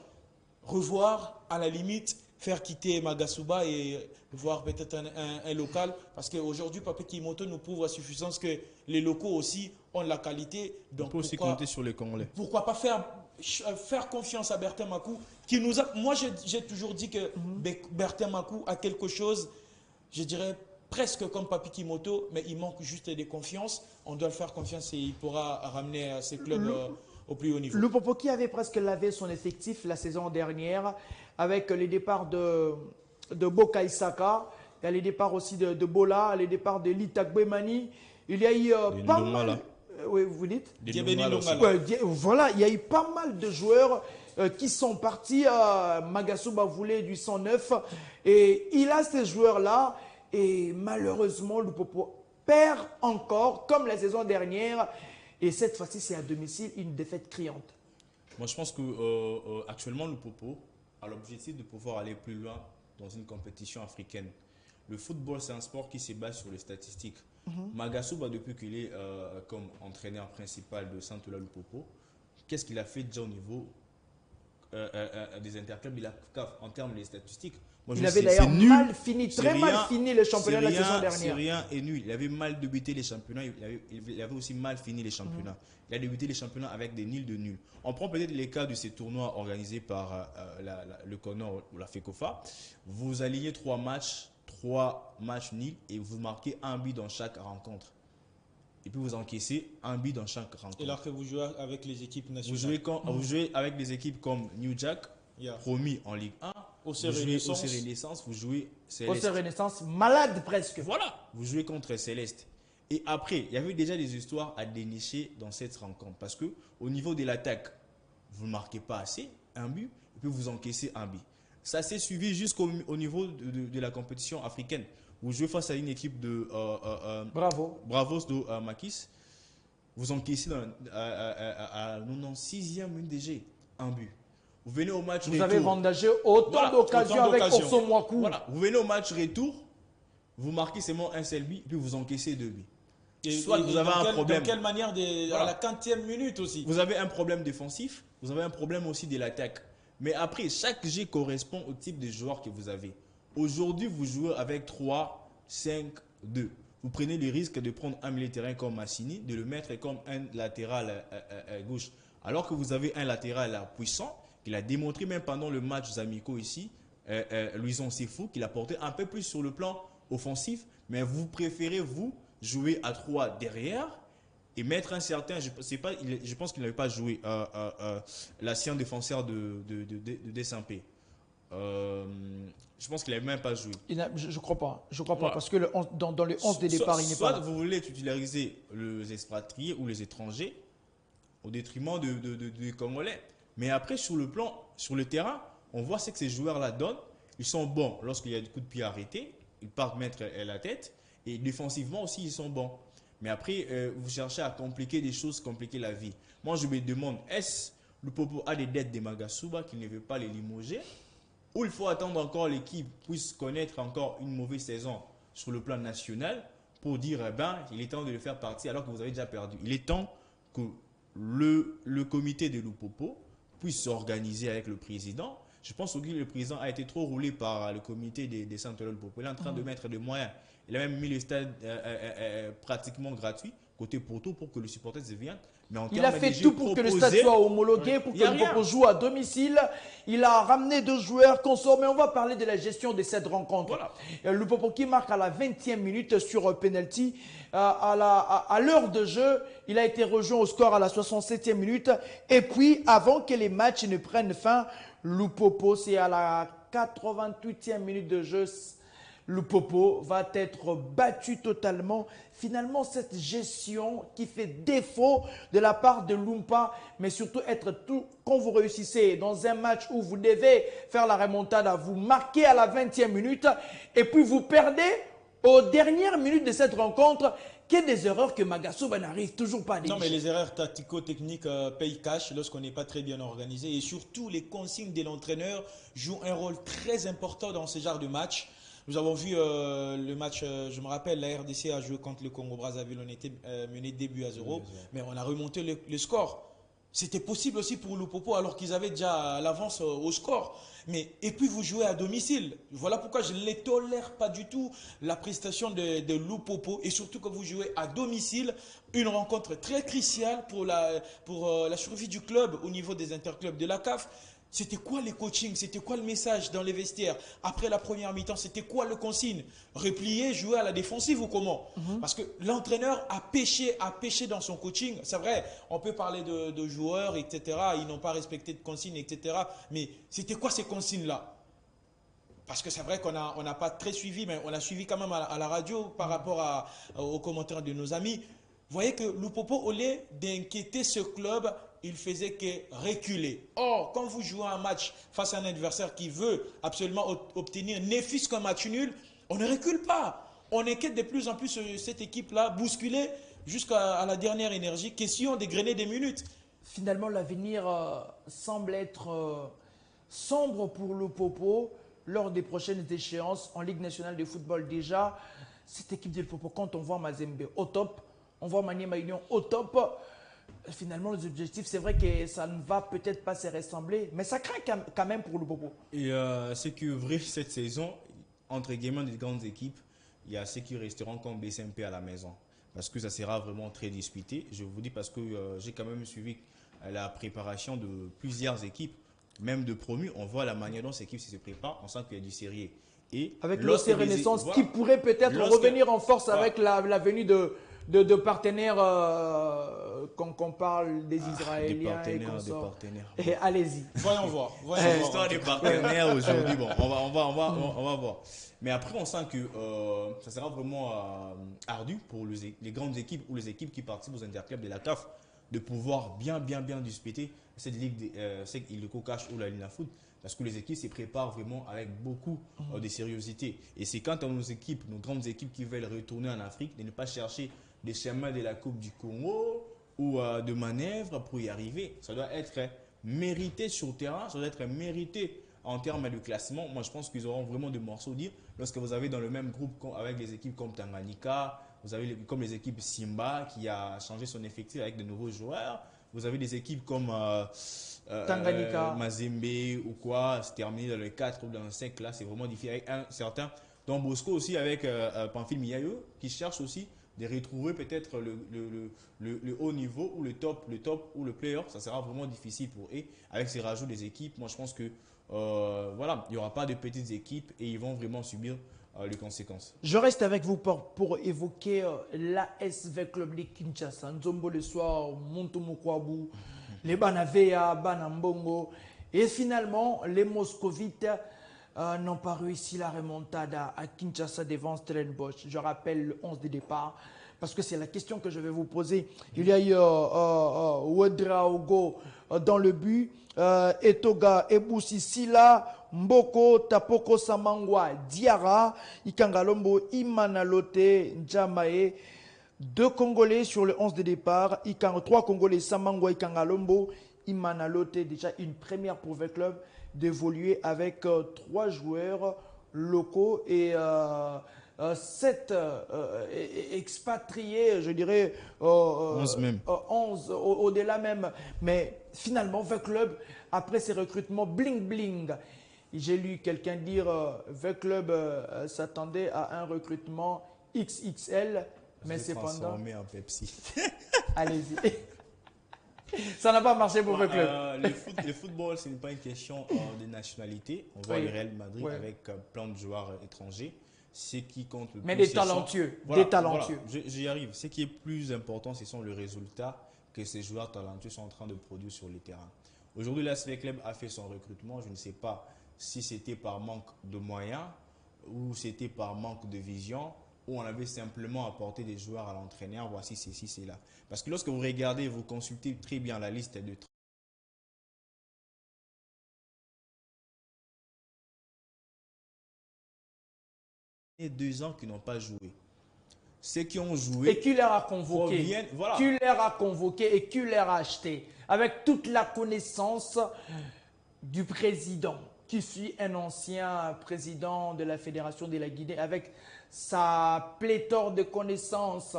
Revoir à la limite, faire quitter Magasuba et voir peut-être un local. Parce qu'aujourd'hui, Papé Kimoto nous prouve à suffisance que les locaux aussi ont la qualité. Donc on peut aussi compter sur les Congolais. Pourquoi pas faire confiance à Bertin Makou moi j'ai toujours dit que Bertin Makou a quelque chose, je dirais presque comme Papi Kimoto, mais il manque juste de confiance. On doit le faire confiance et il pourra ramener ses clubs au plus haut niveau. Lupopo qui avait presque lavé son effectif la saison dernière avec les départs de Boka Isaka, il y a les départs aussi de Bola, les départs de Litakbemani. Il y a eu pas mal. Oui, vous dites voilà, il y a eu pas mal de joueurs qui sont partis. Magasuba voulait du 109 et il a ces joueurs-là et malheureusement Lupopo perd encore comme la saison dernière et cette fois-ci c'est à domicile une défaite criante. Moi je pense que actuellement Lupopo a l'objectif de pouvoir aller plus loin dans une compétition africaine. Le football c'est un sport qui se base sur les statistiques. Magasuba, depuis qu'il est comme entraîneur principal de Santola Lupopo, qu'est-ce qu'il a fait déjà au niveau des interclubs? Il a, en termes des statistiques, moi, il avait d'ailleurs mal fini le championnat de la saison dernière. C'est rien et nul. Il avait mal débuté les championnats, il avait aussi mal fini les championnats. Il a débuté les championnats avec des nuls de nuls. On prend peut-être les cas de ces tournois organisés par le CONOR ou la FECOFA. Vous alignez 3 matchs nuls et vous marquez un but dans chaque rencontre. Et puis vous encaissez un but dans chaque rencontre. Et alors que vous jouez avec les équipes nationales. Vous jouez avec des équipes comme New Jack, promis en Ligue 1. Au Renaissance, vous jouez Céleste. Au Renaissance, malade presque. Voilà, vous jouez contre Céleste. Et après, il y avait déjà des histoires à dénicher dans cette rencontre. Parce que au niveau de l'attaque, vous ne marquez pas assez, un but, et puis vous encaissez un but. Ça s'est suivi jusqu'au niveau de la compétition africaine. Vous jouez face à une équipe de Bravos de Makis. Vous encaissez à 96e minute DG un but. Vous venez au match retour. Vous avez vendagé autant d'occasions avec Orso Mwaku. Voilà. Vous venez au match retour, vous marquez seulement un seul but, puis vous encaissez 2 buts. Soit vous avez un problème. De quelle manière à la 40e minute aussi. Vous avez un problème défensif, vous avez un problème aussi de l'attaque. Mais après, chaque jeu correspond au type de joueur que vous avez. Aujourd'hui, vous jouez avec 3, 5, 2. Vous prenez le risque de prendre un milieu de terrain comme Massini, de le mettre comme un latéral gauche. Alors que vous avez un latéral puissant, qu'il a démontré même pendant le match amicaux ici, Louison Sifou, qu'il a porté un peu plus sur le plan offensif. Mais vous préférez, vous, jouer à 3 derrière et mettre un certain, je pense qu'il n'avait pas joué, l'ancien défenseur de DSMP. Je pense qu'il n'avait même pas joué. Je ne crois pas. Je crois pas parce que dans le 11 de départ, il n'est pas là. Soit vous voulez utiliser les expatriés ou les étrangers au détriment des Congolais. Mais après, sur le terrain, on voit ce que ces joueurs-là donnent. Ils sont bons lorsqu'il y a des coups de pied arrêtés. Ils partent mettre la tête. Et défensivement aussi, ils sont bons. Mais après, vous cherchez à compliquer des choses, compliquer la vie. Moi, je me demande, est-ce que Lupopo a des dettes de Magasuba qu'il ne veut pas les limoger? Ou il faut attendre encore l'équipe puisse connaître encore une mauvaise saison sur le plan national pour dire, il est temps de le faire partir alors que vous avez déjà perdu. Il est temps que le comité de Lupopo puisse s'organiser avec le président, Je pense que le président a été trop roulé par le comité des centres de Lupopo. Il est en train de mettre des moyens. Il a même mis le stade pratiquement gratuit côté Porto pour que le supporter vienne. Il a fait tout pour que le stade soit homologué, pour que Lupopo joue à domicile. Il a ramené 2 joueurs consorts, mais on va parler de la gestion de cette rencontre. Voilà. Lupopo qui marque à la 20e minute sur penalty. À l'heure de jeu, il a été rejoint au score à la 67e minute. Et puis, avant que les matchs ne prennent fin, Lupopo, c'est à la 88e minute de jeu, Lupopo va être battu totalement. Finalement, cette gestion qui fait défaut de la part de Lumpa, mais surtout être tout, quand vous réussissez dans un match où vous devez faire la remontada, vous marquez à la 20e minute et puis vous perdez aux dernières minutes de cette rencontre. Qu'il y ait des erreurs que Magasoba n'arrive toujours pas à négliger. Non, mais les erreurs tactico-techniques payent cash lorsqu'on n'est pas très bien organisé. Et surtout, les consignes de l'entraîneur jouent un rôle très important dans ce genre de match. Nous avons vu le match, je me rappelle, la RDC a joué contre le Congo-Brazzaville. On était mené 2-0, mais on a remonté le score. C'était possible aussi pour Lupopo alors qu'ils avaient déjà l'avance au score. Et puis vous jouez à domicile. Voilà pourquoi je ne les tolère pas du tout, la prestation de Lupopo. Et surtout que vous jouez à domicile, une rencontre très cruciale pour la survie du club au niveau des interclubs de la CAF. C'était quoi les coachings? C'était quoi le message dans les vestiaires? Après la première mi-temps, c'était quoi le consigne? Replier, jouer à la défensive ou comment? Parce que l'entraîneur a péché dans son coaching. C'est vrai, on peut parler de joueurs, etc. Ils n'ont pas respecté de consignes, etc. Mais c'était quoi ces consignes-là? Parce que c'est vrai qu'on n'a pas très suivi, mais on a suivi quand même à la radio par rapport aux commentaires de nos amis. Vous voyez que Lupopo, au lieu d'inquiéter ce club, il faisait que reculer. Or, quand vous jouez un match face à un adversaire qui veut absolument obtenir ne fût-ce qu'un match nul, on ne recule pas. On inquiète de plus en plus cette équipe-là, bousculée jusqu'à la dernière énergie. Question d'égrener des minutes. Finalement, l'avenir semble être sombre pour Lupopo lors des prochaines échéances en Ligue nationale de football. Déjà, cette équipe de Lupopo, quand on voit Mazembe au top, on voit Maniema Union au top. Finalement, les objectifs, c'est vrai que ça ne va peut-être pas se ressembler, mais ça craint quand même pour Lupopo. Et ce qui est vrai cette saison, entre guillemets des grandes équipes, il y a ceux qui resteront comme BCMP à la maison. Parce que ça sera vraiment très disputé. Je vous dis parce que j'ai quand même suivi la préparation de plusieurs équipes, même de promus. On voit la manière dont ces équipes se préparent. On sent qu'il y a du sérieux. Et avec l'OC Renaissance qui pourrait peut-être revenir en force avec la venue de partenaires, quand on parle des Israéliens des partenaires. Et allez-y. Voyons voir. L'histoire des partenaires aujourd'hui, bon, on va voir. Mais après, on sent que ça sera vraiment ardu pour les grandes équipes ou les équipes qui participent aux interclubs de la CAF de pouvoir bien disputer cette ligue, cette Illico Cash ou la Lina Foot. Parce que les équipes se préparent vraiment avec beaucoup de sérieuxité. Et c'est quand nos équipes, nos grandes équipes qui veulent retourner en Afrique, de ne pas chercher des chemins de la Coupe du Congo ou de manœuvres pour y arriver. Ça doit être mérité sur le terrain, ça doit être mérité en termes de classement. Moi, je pense qu'ils auront vraiment des morceaux à dire. Lorsque vous avez dans le même groupe avec des équipes comme Tanganyika, vous avez comme les équipes Simba qui a changé son effectif avec de nouveaux joueurs. Vous avez des équipes comme Tanganyika, Mazembe ou quoi, c'est terminé dans le 4 ou dans le 5. Là, c'est vraiment difficile. Avec un certain Don Bosco aussi, avec Pamphile Miayo, qui cherche aussi de retrouver peut-être le haut niveau ou le top ou le player. Ça sera vraiment difficile pour eux. Avec ces rajouts des équipes, moi je pense que voilà, il n'y aura pas de petites équipes et ils vont vraiment subir les conséquences. Je reste avec vous pour évoquer l'ASV Club de Kinshasa. Nzombo le soir, Montomokwabu, les Banavea, Banambongo. Et finalement, les Moscovites n'ont pas réussi la remontada à Kinshasa devant Stellenbosch. Je rappelle le 11 de départ parce que c'est la question que je vais vous poser. Il y a eu Ouedraogo dans le but, Etoga, Ebusi, Sila, Mboko, Tapoko, Samangwa, Diara, Ikangalombo, Imanalote, Njamae. 2 Congolais sur le 11 de départ, 3 Congolais, Samangwa, Ikangalombo, Imanalote. Déjà une première pour le club d'évoluer avec 3 joueurs locaux et 7 expatriés, je dirais 11 même. 11 au-delà même. Mais finalement, V Club, après ses recrutements bling bling, j'ai lu quelqu'un dire V Club s'attendait à un recrutement XXL, mais cependant. Transformé en Pepsi. Allez-y. Ça n'a pas marché pour V Club. Le football, ce n'est pas une question de nationalité. On voit le Real Madrid avec plein de joueurs étrangers. Ce qui compte le plus, mais des talentueux. Voilà, des talentueux. Voilà, j'y arrive. Ce qui est plus important, ce sont les résultats que ces joueurs talentueux sont en train de produire sur le terrain. Aujourd'hui, l'AS Club a fait son recrutement. Je ne sais pas si c'était par manque de moyens ou c'était par manque de vision, où on avait simplement apporté des joueurs à l'entraîneur, voici ceci, c'est là. Parce que lorsque vous regardez, vous consultez très bien la liste de 2 ans qui n'ont pas joué. Ceux qui ont joué... Et qui leur a convoqué, voilà. Qui leur a convoqué et qui leur a acheté, avec toute la connaissance du président, qui fut un ancien président de la Fédération de la Guinée, avec sa pléthore de connaissances.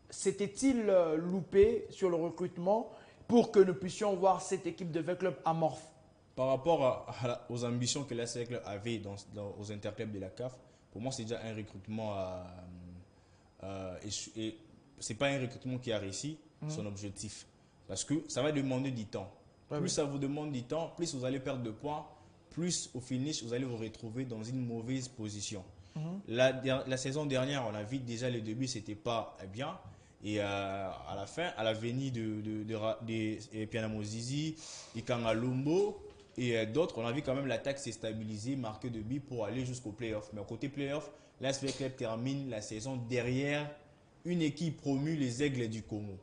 S'était-il loupé sur le recrutement pour que nous puissions voir cette équipe de V Club amorphe? Par rapport aux ambitions que l'AS Club avait aux interclubs de la CAF, pour moi, c'est déjà un recrutement et c'est pas un recrutement qui a réussi son objectif. Parce que ça va demander du temps. Plus ça vous demande du temps, plus vous allez perdre de points, plus au finish, vous allez vous retrouver dans une mauvaise position. La saison dernière, on a vu déjà le début, c'était pas bien. Et à la fin, à la venue de Pianamo Zizi, Ikanga Lumbo et d'autres, on a vu quand même l'attaque s'est stabilisée, marquer de buts pour aller jusqu'au play-off. Mais au côté play-off, l'AS Club termine la saison derrière une équipe promue, les Aigles du Congo.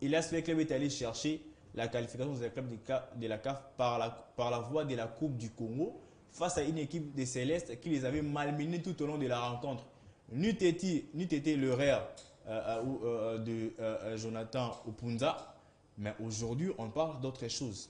Et l'AS Club est allé chercher la qualification des clubs de la CAF par la voie de la Coupe du Congo face à une équipe des Célestes qui les avait malmenés tout au long de la rencontre. N'eût été le rare de Jonathan Opunza, mais aujourd'hui on parle d'autre chose.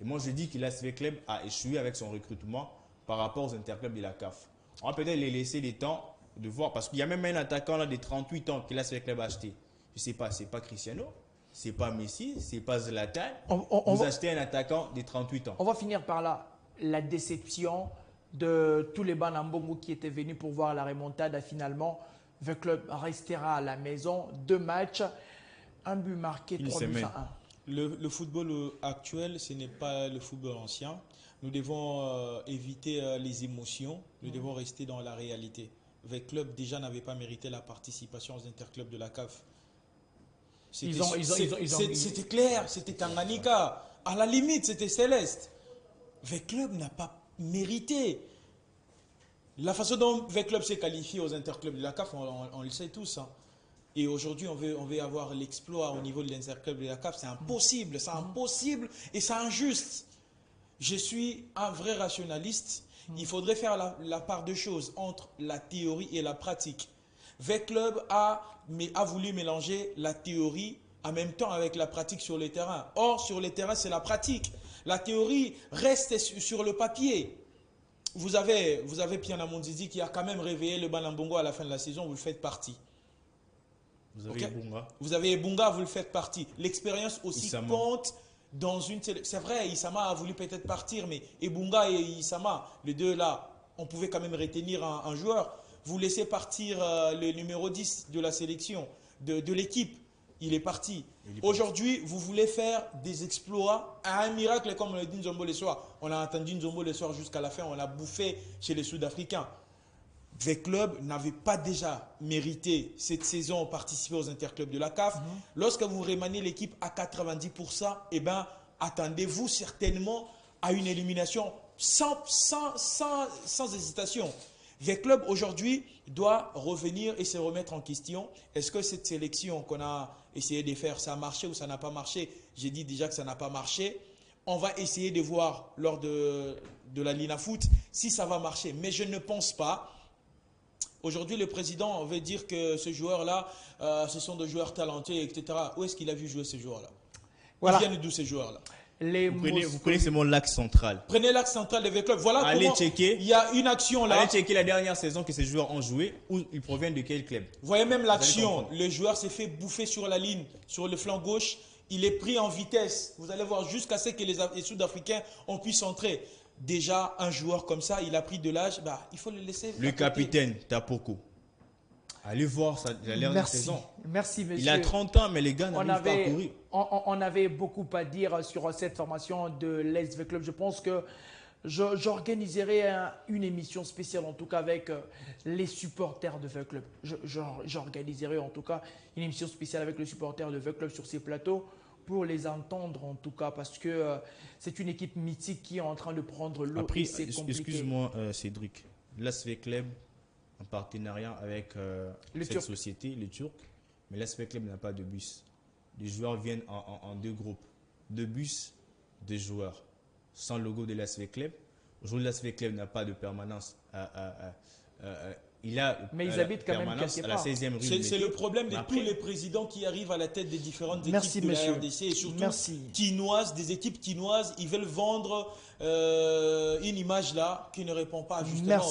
Et moi je dis que l'AS Club a échoué avec son recrutement par rapport aux interclubs de la CAF. On va peut-être les laisser le temps de voir, parce qu'il y a même un attaquant là de 38 ans que l'AS Club a acheté. Je ne sais pas, c'est pas Cristiano, c'est pas Messi, c'est pas Zlatan. Vous achetez un attaquant de 38 ans. On va finir par là. La déception de tous les Banambongo qui étaient venus pour voir la remontada. Finalement, le club restera à la maison. 2 matchs, un but marqué, 3 buts à 1. Le football actuel, ce n'est pas le football ancien. Nous devons éviter les émotions. Nous devons rester dans la réalité. Le club déjà n'avait pas mérité la participation aux interclubs de la CAF. C'était clair, c'était Tanganyika. À la limite, c'était Céleste. Le club n'a pas mérité. La façon dont le club s'est qualifié aux interclubs de la CAF, on le sait tous. Hein. Et aujourd'hui, on veut avoir l'exploit au niveau de l'interclub de la CAF. C'est impossible, et c'est injuste. Je suis un vrai rationaliste. Il faudrait faire la part de choses entre la théorie et la pratique. Le club a voulu mélanger la théorie en même temps avec la pratique sur le terrain. Or, sur le terrain, c'est la pratique. La théorie reste sur le papier. Vous avez Pianamo Zizi qui a quand même réveillé le Banambongo à la fin de la saison, vous le faites partie. Vous avez Ebunga. Vous avez Ebunga, vous le faites partie. L'expérience aussi compte dans une... C'est vrai, Issama a voulu peut-être partir, mais Ebunga et Issama, les deux là, on pouvait quand même retenir un joueur. Vous laissez partir le numéro 10 de la sélection, de l'équipe. Il est parti. Aujourd'hui, vous voulez faire des exploits à un miracle comme le dit Nzombo le soir. On a entendu Nzombo le soir jusqu'à la fin. On a bouffé chez les Sud-Africains. Le club n'avait pas déjà mérité cette saison participer aux interclubs de la CAF. Lorsque vous remaniez l'équipe à 90%, eh ben, attendez-vous certainement à une élimination sans hésitation. Le club aujourd'hui doit revenir et se remettre en question. Est-ce que cette sélection qu'on a essayé de faire, ça a marché ou ça n'a pas marché? J'ai dit déjà que ça n'a pas marché. On va essayer de voir lors de la Lina Foot si ça va marcher. Mais je ne pense pas. Aujourd'hui, le président veut dire que ce joueur-là, ce sont des joueurs talentueux, etc. Où est-ce qu'il a vu jouer ces joueurs-là? Ils viennent d'où ces joueurs-là? Vous prenez seulement l'axe central. Prenez l'axe central des V-Club. Voilà allez comment checker. Il y a une action là. Allez checker la dernière saison que ces joueurs ont joué, où ils proviennent de quel club. Vous voyez même l'action. Le joueur s'est fait bouffer sur la ligne, sur le flanc gauche. Il est pris en vitesse. Vous allez voir jusqu'à ce que les Sud-Africains on puisse entrer. Déjà, un joueur comme ça, il a pris de l'âge. Bah, il faut le laisser. Le capitaine Tapoko. Allez voir ça, la dernière saison. Merci, monsieur. Il a 30 ans, mais les gars n'arrivent pas à courir. On avait beaucoup à dire sur cette formation de l'SV Club. Je pense que j'organiserai une émission spéciale, en tout cas avec les supporters de V Club. J'organiserai en tout cas une émission spéciale avec les supporters de V Club sur ces plateaux pour les entendre en tout cas, parce que c'est une équipe mythique qui est en train de prendre l'eau. Après, excuse-moi Cédric, l'SV Club en partenariat avec cette société, les Turcs, mais l'SV Club n'a pas de bus. Les joueurs viennent en deux groupes, 2 bus, 2 joueurs, sans logo de l'SV Club. Aujourd'hui, l'SV Club n'a pas de permanence. Mais ils habitent quand même quelque part. À la 16e rue. C'est le problème de tous les présidents qui arrivent à la tête des différentes équipes de la RDC et surtout quinoises, des équipes quinoises. Ils veulent vendre une image là qui ne répond pas justement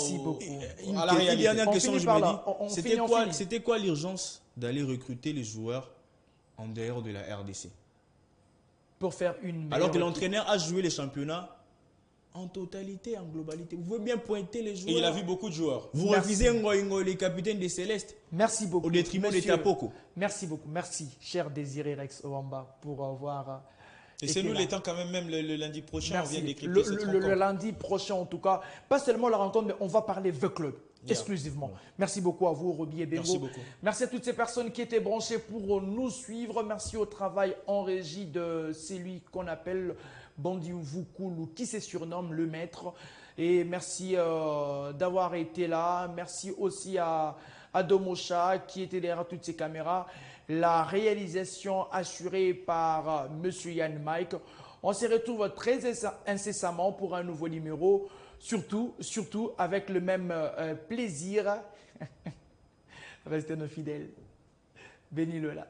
à la réalité. Dernière question, je me dis, c'était quoi l'urgence d'aller recruter les joueurs en dehors de la RDC pour faire une alors que l'entraîneur a joué les championnats en totalité, en globalité. Vous pouvez bien pointer les joueurs. Et il a vu beaucoup de joueurs. Vous refusez les capitaines des Célestes. Merci beaucoup. Au détriment des Tapoko. Merci beaucoup. Merci, cher Désiré Rex Owamba, pour avoir... Et c'est nous les temps quand même le lundi prochain. Merci. On vient décrypter cette rencontre. Le lundi prochain, en tout cas. Pas seulement la rencontre, mais on va parler The Club. Exclusivement. Merci beaucoup à vous, Roby et Bengo. Merci beaucoup. Merci à toutes ces personnes qui étaient branchées pour nous suivre. Merci au travail en régie de celui qu'on appelle Bandi Vukulu, qui se surnomme le maître. Et merci d'avoir été là. Merci aussi à Domosha qui était derrière toutes ces caméras. La réalisation assurée par Monsieur Yann Mike. On se retrouve très incessamment pour un nouveau numéro. Surtout avec le même plaisir. Restez nos fidèles. Bénis-le là.